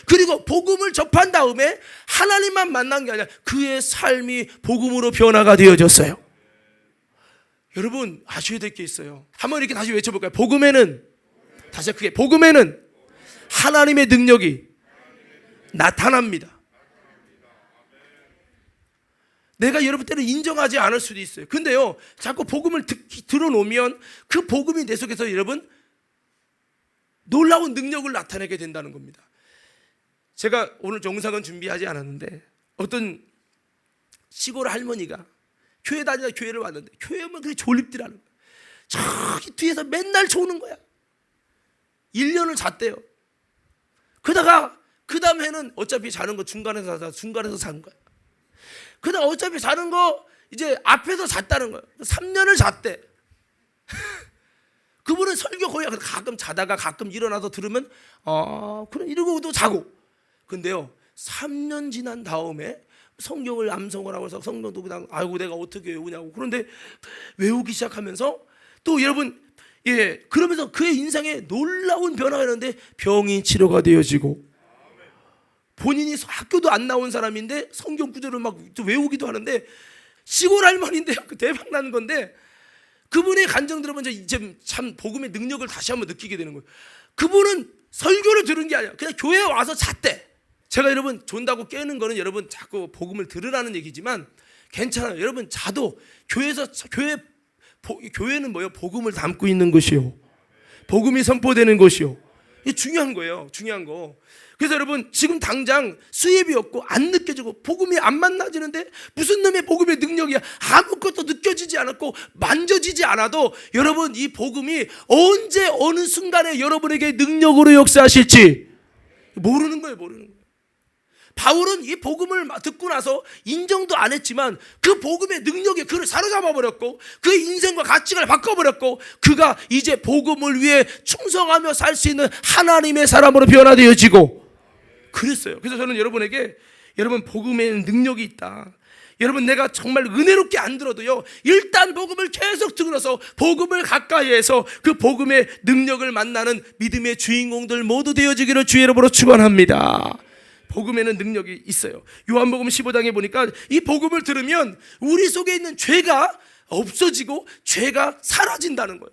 그리고 복음을 접한 다음에 하나님만 만난 게 아니라 그의 삶이 복음으로 변화가 되어졌어요. 여러분 아셔야 될 게 있어요. 한번 이렇게 다시 외쳐볼까요? 복음에는, 다시 크게, 복음에는 하나님의 능력이 나타납니다. 내가 여러분 때는 인정하지 않을 수도 있어요. 근데요 자꾸 복음을 들어놓으면 그 복음이 내 속에서 여러분 놀라운 능력을 나타내게 된다는 겁니다. 제가 오늘 영상은 준비하지 않았는데 어떤 시골 할머니가 교회 다니다 교회를 왔는데 교회 오면 그렇게 졸립더라는 거야. 저기 뒤에서 맨날 조는 거야. 1년을 잤대요. 그러다가 그 다음 해는 어차피 자는 거 중간에서 자는 거야. 그다음 어차피 자는 거 이제 앞에서 잤다는 거야. 3년을 잤대. 그분은 설교 거의 가끔 자다가 가끔 일어나서 들으면 그래 이러고 또 자고. 근데요 3년 지난 다음에 성경을 암송을 하고 해서 성경도 그냥 아이고 내가 어떻게 외우냐고. 그런데 외우기 시작하면서 또 여러분 그러면서 그의 인생에 놀라운 변화가 있는데 병이 치료가 되어지고 본인이 학교도 안 나온 사람인데 성경 구절을 막 외우기도 하는데 시골 할머니인데 대박 나는 건데 그분의 간증 들으면 이제 참 복음의 능력을 다시 한번 느끼게 되는 거예요. 그분은 설교를 들은 게 아니라 그냥 교회에 와서 잤대. 제가 여러분 존다고 깨는 거는 여러분 자꾸 복음을 들으라는 얘기지만 괜찮아요. 여러분 자도 교회는 뭐예요? 복음을 담고 있는 것이요. 복음이 선포되는 것이요. 이게 중요한 거예요. 중요한 거. 그래서 여러분 지금 당장 수입이 없고 안 느껴지고 복음이 안 만나지는데 무슨 놈의 복음의 능력이야. 아무것도 느껴지지 않았고 만져지지 않아도 여러분 이 복음이 언제 어느 순간에 여러분에게 능력으로 역사하실지 모르는 거예요. 모르는 거예요. 바울은 이 복음을 듣고 나서 인정도 안 했지만 그 복음의 능력이 그를 사로잡아 버렸고 그의 인생과 가치관을 바꿔버렸고 그가 이제 복음을 위해 충성하며 살 수 있는 하나님의 사람으로 변화되어지고 그랬어요. 그래서 저는 여러분에게 여러분 복음에는 능력이 있다. 여러분 내가 정말 은혜롭게 안 들어도요 일단 복음을 계속 들어서 복음을 가까이 해서 그 복음의 능력을 만나는 믿음의 주인공들 모두 되어지기를 주의 이름으로 축원합니다. 복음에는 능력이 있어요. 요한복음 15장에 보니까 이 복음을 들으면 우리 속에 있는 죄가 없어지고 죄가 사라진다는 거예요.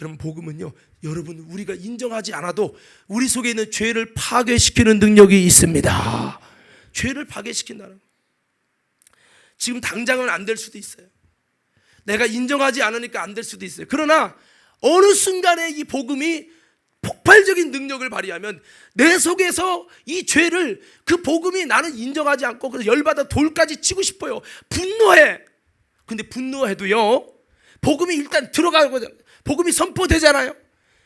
여러분 복음은요 여러분 우리가 인정하지 않아도 우리 속에 있는 죄를 파괴시키는 능력이 있습니다. 죄를 파괴시킨다는 거예요. 지금 당장은 안 될 수도 있어요. 내가 인정하지 않으니까 안 될 수도 있어요. 그러나 어느 순간에 이 복음이 폭발적인 능력을 발휘하면 내 속에서 이 죄를 그 복음이 나는 인정하지 않고 그래서 열받아 돌까지 치고 싶어요. 분노해. 근데 분노해도요 복음이 일단 들어가고 복음이 선포되잖아요.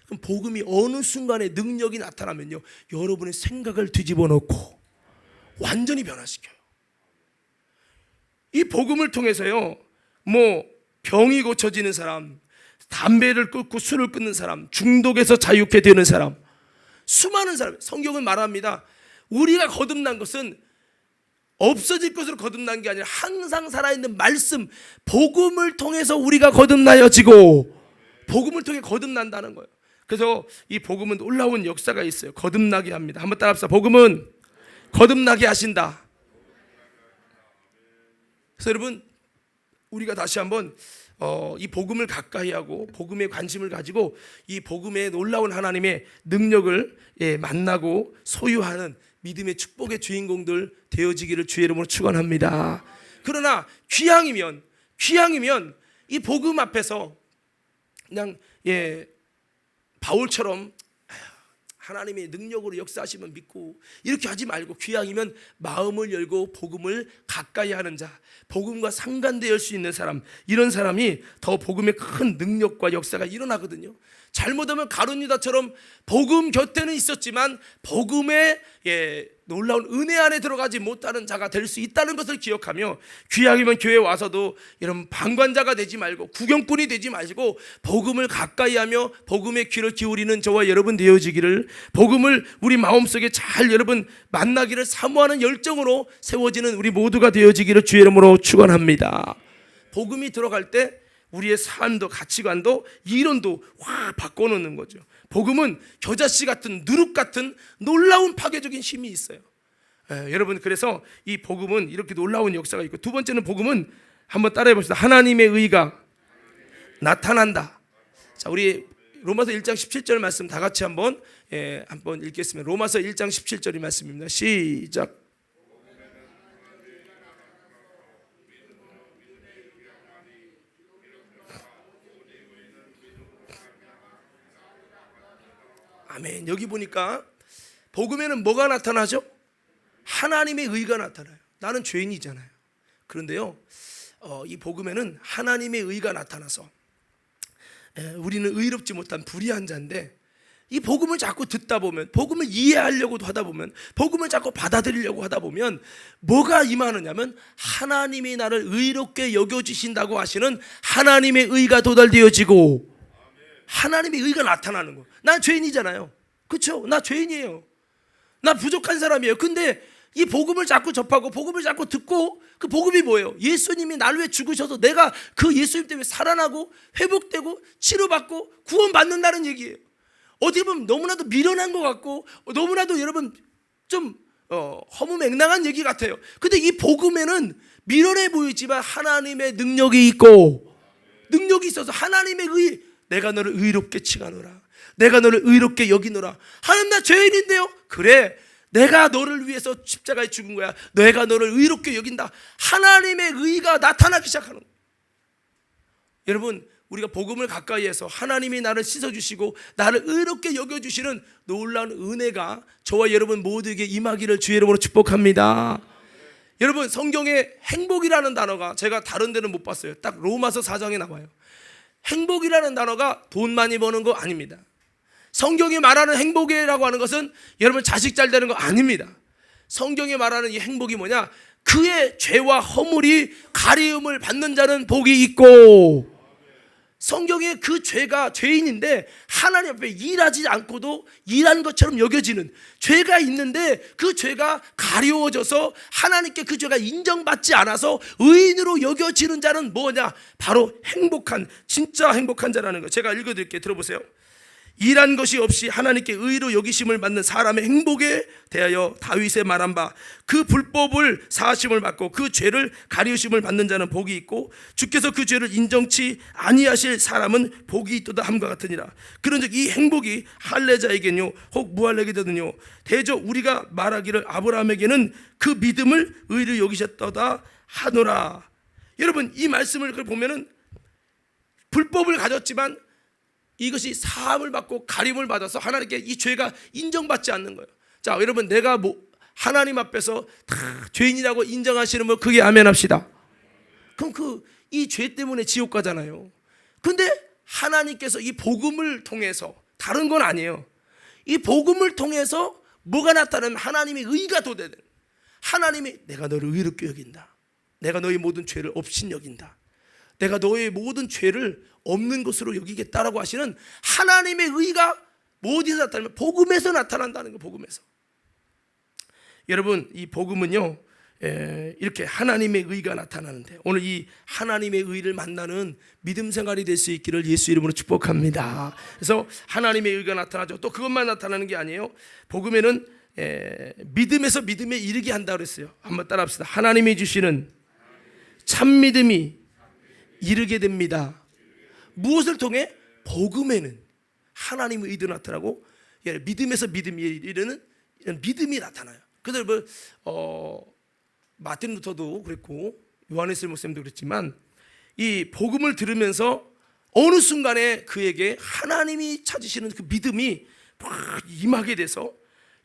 그럼 복음이 어느 순간에 능력이 나타나면요 여러분의 생각을 뒤집어 놓고 완전히 변화시켜요. 이 복음을 통해서요 뭐 병이 고쳐지는 사람, 담배를 끊고 술을 끊는 사람, 중독에서 자유케 되는 사람, 수많은 사람. 성경은 말합니다. 우리가 거듭난 것은 없어질 것으로 거듭난 게 아니라 항상 살아있는 말씀, 복음을 통해서 우리가 거듭나여지고 복음을 통해 거듭난다는 거예요. 그래서 이 복음은 놀라운 역사가 있어요. 거듭나게 합니다. 한번 따라합시다. 복음은 거듭나게 하신다. 그래서 여러분 우리가 다시 한번 이 복음을 가까이 하고 복음에 관심을 가지고 이 복음의 놀라운 하나님의 능력을 만나고 소유하는 믿음의 축복의 주인공들 되어지기를 주의 이름으로 축원합니다. 그러나 귀향이면 이 복음 앞에서 그냥 바울처럼 하나님의 능력으로 역사하시면 믿고 이렇게 하지 말고 귀향이면 마음을 열고 복음을 가까이 하는 자, 복음과 상관되어 수 있는 사람, 이런 사람이 더 복음의 큰 능력과 역사가 일어나거든요. 잘못하면 가룟유다처럼 복음 곁에는 있었지만 복음의 놀라운 은혜 안에 들어가지 못하는 자가 될 수 있다는 것을 기억하며 귀향이면 교회에 와서도 이런 방관자가 되지 말고 구경꾼이 되지 마시고 복음을 가까이 하며 복음의 귀를 기울이는 저와 여러분 되어지기를, 복음을 우리 마음속에 잘 여러분 만나기를 사모하는 열정으로 세워지는 우리 모두가 되어지기를 주의 이름으로 축원합니다. 복음이 들어갈 때 우리의 삶도 가치관도 이론도 확 바꿔놓는 거죠. 복음은 겨자씨 같은 누룩 같은 놀라운 파괴적인 힘이 있어요. 여러분 그래서 이 복음은 이렇게 놀라운 역사가 있고, 두 번째는 복음은 한번 따라해 봅시다. 하나님의 의가 나타난다. 자, 우리 로마서 1장 17절 말씀 다 같이 한번 읽겠습니다. 로마서 1장 17절의 말씀입니다. 시작. 아멘. 여기 보니까 복음에는 뭐가 나타나죠? 하나님의 의가 나타나요. 나는 죄인이잖아요. 그런데요, 이 복음에는 하나님의 의가 나타나서 우리는 의롭지 못한 불의한 자인데, 이 복음을 자꾸 듣다 보면, 복음을 이해하려고도 하다 보면, 복음을 자꾸 받아들이려고 하다 보면 뭐가 임하느냐면 하나님이 나를 의롭게 여겨주신다고 하시는 하나님의 의가 도달되어지고 하나님의 의가 나타나는 거예요. 난 죄인이잖아요. 그렇죠? 나 죄인이에요. 나 부족한 사람이에요. 근데 이 복음을 자꾸 접하고 복음을 자꾸 듣고, 그 복음이 뭐예요? 예수님이 나를 위해 죽으셔서 내가 그 예수님 때문에 살아나고 회복되고 치료받고 구원받는다는 얘기예요. 어떻게 보면 너무나도 미련한 것 같고 너무나도 여러분 좀 허무맹랑한 얘기 같아요. 근데 이 복음에는 미련해 보이지만 하나님의 능력이 있고, 능력이 있어서 하나님의 의, 내가 너를 의롭게 칭하노라, 내가 너를 의롭게 여기노라. 하나님, 나 죄인인데요. 그래, 내가 너를 위해서 십자가에 죽은 거야. 내가 너를 의롭게 여긴다. 하나님의 의가 나타나기 시작하는 거예요. 여러분, 우리가 복음을 가까이해서 하나님이 나를 씻어주시고 나를 의롭게 여겨주시는 놀라운 은혜가 저와 여러분 모두에게 임하기를 주의 이름으로 축복합니다. 여러분, 성경에 행복이라는 단어가 제가 다른 데는 못 봤어요. 딱 로마서 4장에 나와요. 행복이라는 단어가 돈 많이 버는 거 아닙니다. 성경이 말하는 행복이라고 하는 것은 여러분 자식 잘 되는 거 아닙니다. 성경이 말하는 이 행복이 뭐냐? 그의 죄와 허물이 가리움을 받는 자는 복이 있고, 성경에 그 죄가 죄인인데 하나님 앞에 일하지 않고도 일한 것처럼 여겨지는 죄가 있는데 그 죄가 가려워져서 하나님께 그 죄가 인정받지 않아서 의인으로 여겨지는 자는 뭐냐? 바로 행복한, 진짜 행복한 자라는 거. 제가 읽어드릴게요. 들어보세요. 일한 것이 없이 하나님께 의로 여기심을 받는 사람의 행복에 대하여 다윗의 말한 바, 그 불법을 사하심을 받고 그 죄를 가리우심을 받는 자는 복이 있고 주께서 그 죄를 인정치 아니하실 사람은 복이 있도다 함과 같으니라. 그런즉 이 행복이 할례자에게는요 혹 무할례게든요 대저 우리가 말하기를 아브라함에게는 그 믿음을 의로 여기셨도다 하노라. 여러분, 이 말씀을 보면은 불법을 가졌지만 이것이 사함을 받고 가림을 받아서 하나님께 이 죄가 인정받지 않는 거예요. 자, 여러분, 내가 하나님 앞에서 다 죄인이라고 인정하시는 분 크게 아멘 합시다. 그럼 이 죄 때문에 지옥 가잖아요. 근데 하나님께서 이 복음을 통해서, 다른 건 아니에요, 이 복음을 통해서 뭐가 나타나면 하나님의 의가 도달되는, 하나님이 내가 너를 의롭게 여긴다, 내가 너의 모든 죄를 없인 여긴다, 내가 너의 모든 죄를 없는 것으로 여기겠다라고 하시는 하나님의 의가 어디서 나타나면 복음에서 나타난다는 거예요. 복음에서. 여러분, 이 복음은요 이렇게 하나님의 의가 나타나는데, 오늘 이 하나님의 의를 만나는 믿음 생활이 될 수 있기를 예수 이름으로 축복합니다. 그래서 하나님의 의가 나타나죠. 또 그것만 나타나는 게 아니에요. 복음에는 믿음에서 믿음에 이르게 한다고 그랬어요. 한번 따라합시다. 하나님이 주시는 참 믿음이 이르게 됩니다. 무엇을 통해? 복음에는 하나님의 의도 나타나고 믿음에서 믿음이 이르는 이런 믿음이 나타나요. 그래서 마틴 루터도 그랬고 요한네스 목사님도 그랬지만, 이 복음을 들으면서 어느 순간에 그에게 하나님이 찾으시는 그 믿음이 막 임하게 돼서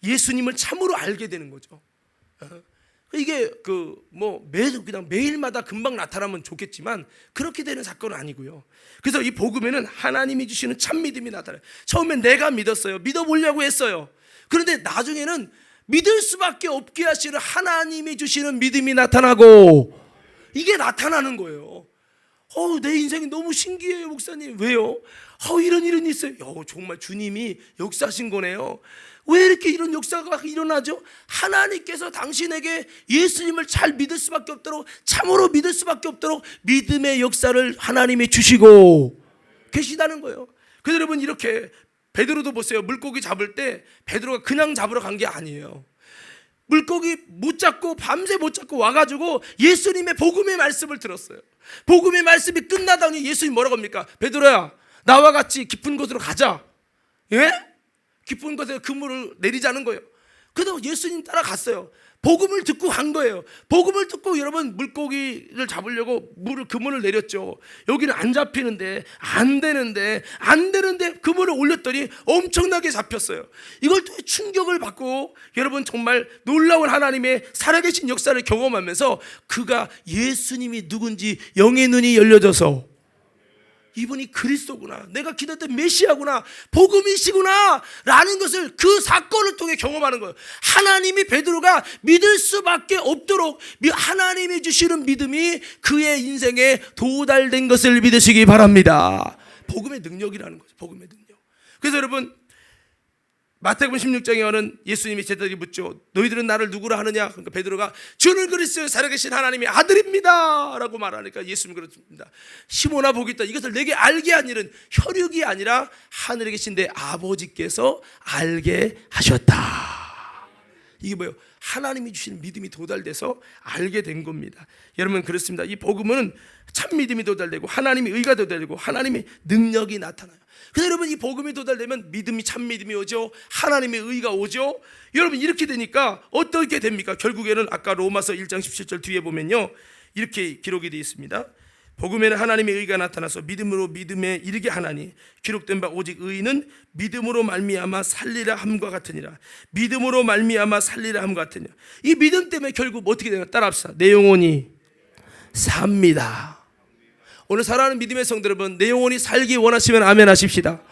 예수님을 참으로 알게 되는 거죠. 이게 그냥 매일마다 금방 나타나면 좋겠지만 그렇게 되는 사건은 아니고요. 그래서 이 복음에는 하나님이 주시는 참 믿음이 나타나요. 처음엔 내가 믿었어요. 믿어보려고 했어요. 그런데 나중에는 믿을 수밖에 없게 하시는 하나님이 주시는 믿음이 나타나고, 이게 나타나는 거예요. 내 인생이 너무 신기해요, 목사님. 왜요? 이런 일이 있어요. 정말 주님이 역사하신 거네요. 왜 이렇게 이런 역사가 일어나죠? 하나님께서 당신에게 예수님을 잘 믿을 수밖에 없도록, 참으로 믿을 수밖에 없도록 믿음의 역사를 하나님이 주시고 계시다는 거예요. 그래서 여러분, 이렇게 베드로도 보세요. 물고기 잡을 때 베드로가 그냥 잡으러 간 게 아니에요. 물고기 못 잡고 밤새 못 잡고 와가지고 예수님의 복음의 말씀을 들었어요. 복음의 말씀이 끝나더니 예수님 뭐라고 합니까? 베드로야, 나와 같이 깊은 곳으로 가자. 예? 깊은 곳에 그물을 내리자는 거예요. 그래서 예수님 따라갔어요. 복음을 듣고 간 거예요. 복음을 듣고 여러분 물고기를 잡으려고 그물을 내렸죠. 여기는 안 잡히는데 안 되는데 그물을 올렸더니 엄청나게 잡혔어요. 이걸 또 충격을 받고 여러분 정말 놀라운 하나님의 살아계신 역사를 경험하면서 그가 예수님이 누군지 영의 눈이 열려져서 이분이 그리스도구나, 내가 기다렸던 메시아구나, 복음이시구나 라는 것을 그 사건을 통해 경험하는 거예요. 하나님이 베드로가 믿을 수밖에 없도록 하나님이 주시는 믿음이 그의 인생에 도달된 것을 믿으시기 바랍니다. 복음의 능력이라는 거죠. 복음의 능력. 그래서 여러분 마태복음 16장에 오는 예수님이 제자들이 묻죠. 너희들은 나를 누구라 하느냐? 그러니까 베드로가 주는 그리스도 살아계신 하나님의 아들입니다 라고 말하니까 예수님 그렇습니다. 시몬아 복이 있다. 이것을 내게 알게 한 일은 혈육이 아니라 하늘에 계신 내 아버지께서 알게 하셨다. 이게 뭐예요? 하나님이 주시는 믿음이 도달돼서 알게 된 겁니다. 여러분 그렇습니다. 이 복음은 참 믿음이 도달되고 하나님의 의가 도달되고 하나님의 능력이 나타나요. 그래서 여러분 이 복음이 도달되면 믿음이 참 믿음이 오죠. 하나님의 의가 오죠. 여러분 이렇게 되니까 어떻게 됩니까? 결국에는 아까 로마서 1장 17절 뒤에 보면요, 이렇게 기록이 되어 있습니다. 복음에는 하나님의 의가 나타나서 믿음으로 믿음에 이르게 하나니 기록된 바 오직 의인은 믿음으로 말미암아 살리라 함과 같으니라. 믿음으로 말미암아 살리라 함과 같으니라. 이 믿음 때문에 결국 어떻게 되나 따라합시다. 내 영혼이 삽니다. 오늘 사랑하는 믿음의 성도 여러분, 내 영혼이 살기 원하시면 아멘 하십시다.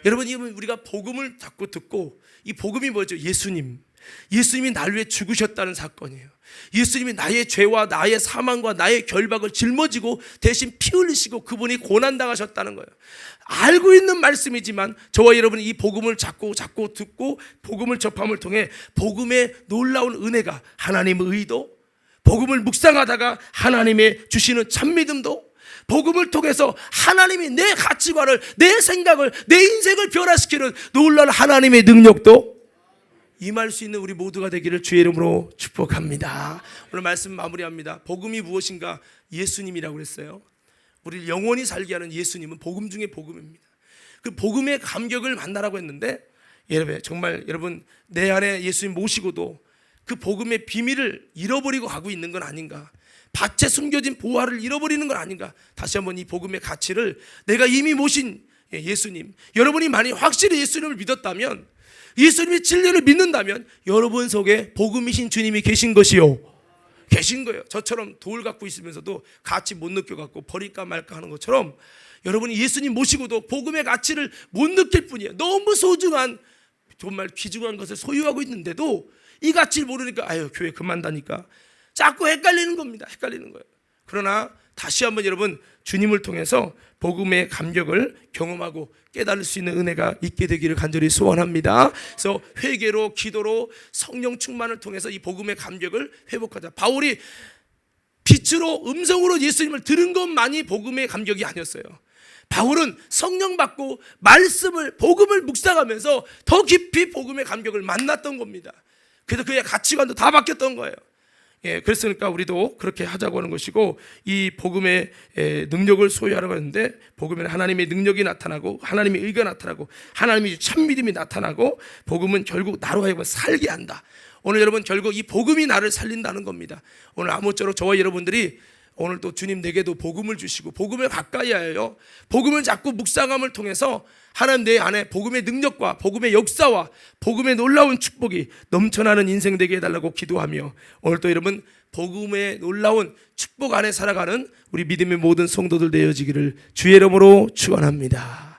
여러분 우리가 복음을 자꾸 듣고, 이 복음이 뭐죠? 예수님이 나를 위해 죽으셨다는 사건이에요. 예수님이 나의 죄와 나의 사망과 나의 결박을 짊어지고 대신 피 흘리시고 그분이 고난당하셨다는 거예요. 알고 있는 말씀이지만 저와 여러분이 이 복음을 자꾸 듣고 복음을 접함을 통해 복음의 놀라운 은혜가, 하나님의 의도, 복음을 묵상하다가 하나님의 주시는 참믿음도, 복음을 통해서 하나님이 내 가치관을, 내 생각을, 내 인생을 변화시키는 놀라운 하나님의 능력도 임할 수 있는 우리 모두가 되기를 주의 이름으로 축복합니다. 오늘 말씀 마무리합니다. 복음이 무엇인가? 예수님이라고 그랬어요. 우리를 영원히 살게 하는 예수님은 복음 중에 복음입니다. 그 복음의 감격을 만나라고 했는데 여러분 내 안에 예수님 모시고도 그 복음의 비밀을 잃어버리고 가고 있는 건 아닌가? 밭에 숨겨진 보화를 잃어버리는 건 아닌가? 다시 한번 이 복음의 가치를, 내가 이미 모신 예수님, 여러분이 만약 확실히 예수님을 믿었다면, 예수님의 진리를 믿는다면 여러분 속에 복음이신 주님이 계신 것이요, 계신 거예요. 저처럼 돌 갖고 있으면서도 가치 못 느껴갖고 버릴까 말까 하는 것처럼 여러분이 예수님 모시고도 복음의 가치를 못 느낄 뿐이에요. 너무 소중한, 정말 귀중한 것을 소유하고 있는데도 이 가치를 모르니까 교회 그만다니까 자꾸 헷갈리는 겁니다. 헷갈리는 거예요. 그러나 다시 한번 여러분 주님을 통해서 복음의 감격을 경험하고 깨달을 수 있는 은혜가 있게 되기를 간절히 소원합니다. 그래서 회개로, 기도로, 성령 충만을 통해서 이 복음의 감격을 회복하자. 바울이 빛으로, 음성으로 예수님을 들은 것만이 복음의 감격이 아니었어요. 바울은 성령 받고 말씀을, 복음을 묵상하면서 더 깊이 복음의 감격을 만났던 겁니다. 그래서 그의 가치관도 다 바뀌었던 거예요. 그랬으니까 우리도 그렇게 하자고 하는 것이고, 이 복음의 능력을 소유하라고 하는데, 복음에는 하나님의 능력이 나타나고 하나님의 의가 나타나고 하나님의 참믿음이 나타나고, 복음은 결국 나로 하여금 살게 한다. 오늘 여러분 결국 이 복음이 나를 살린다는 겁니다. 오늘 아무쪼록 저와 여러분들이 오늘 또 주님 내게도 복음을 주시고 복음을 가까이 하여 복음을 자꾸 묵상함을 통해서 하나님 내 안에 복음의 능력과 복음의 역사와 복음의 놀라운 축복이 넘쳐나는 인생 되게 해달라고 기도하며, 오늘 또 여러분 복음의 놀라운 축복 안에 살아가는 우리 믿음의 모든 성도들 되어지기를 주의 이름으로 축원합니다.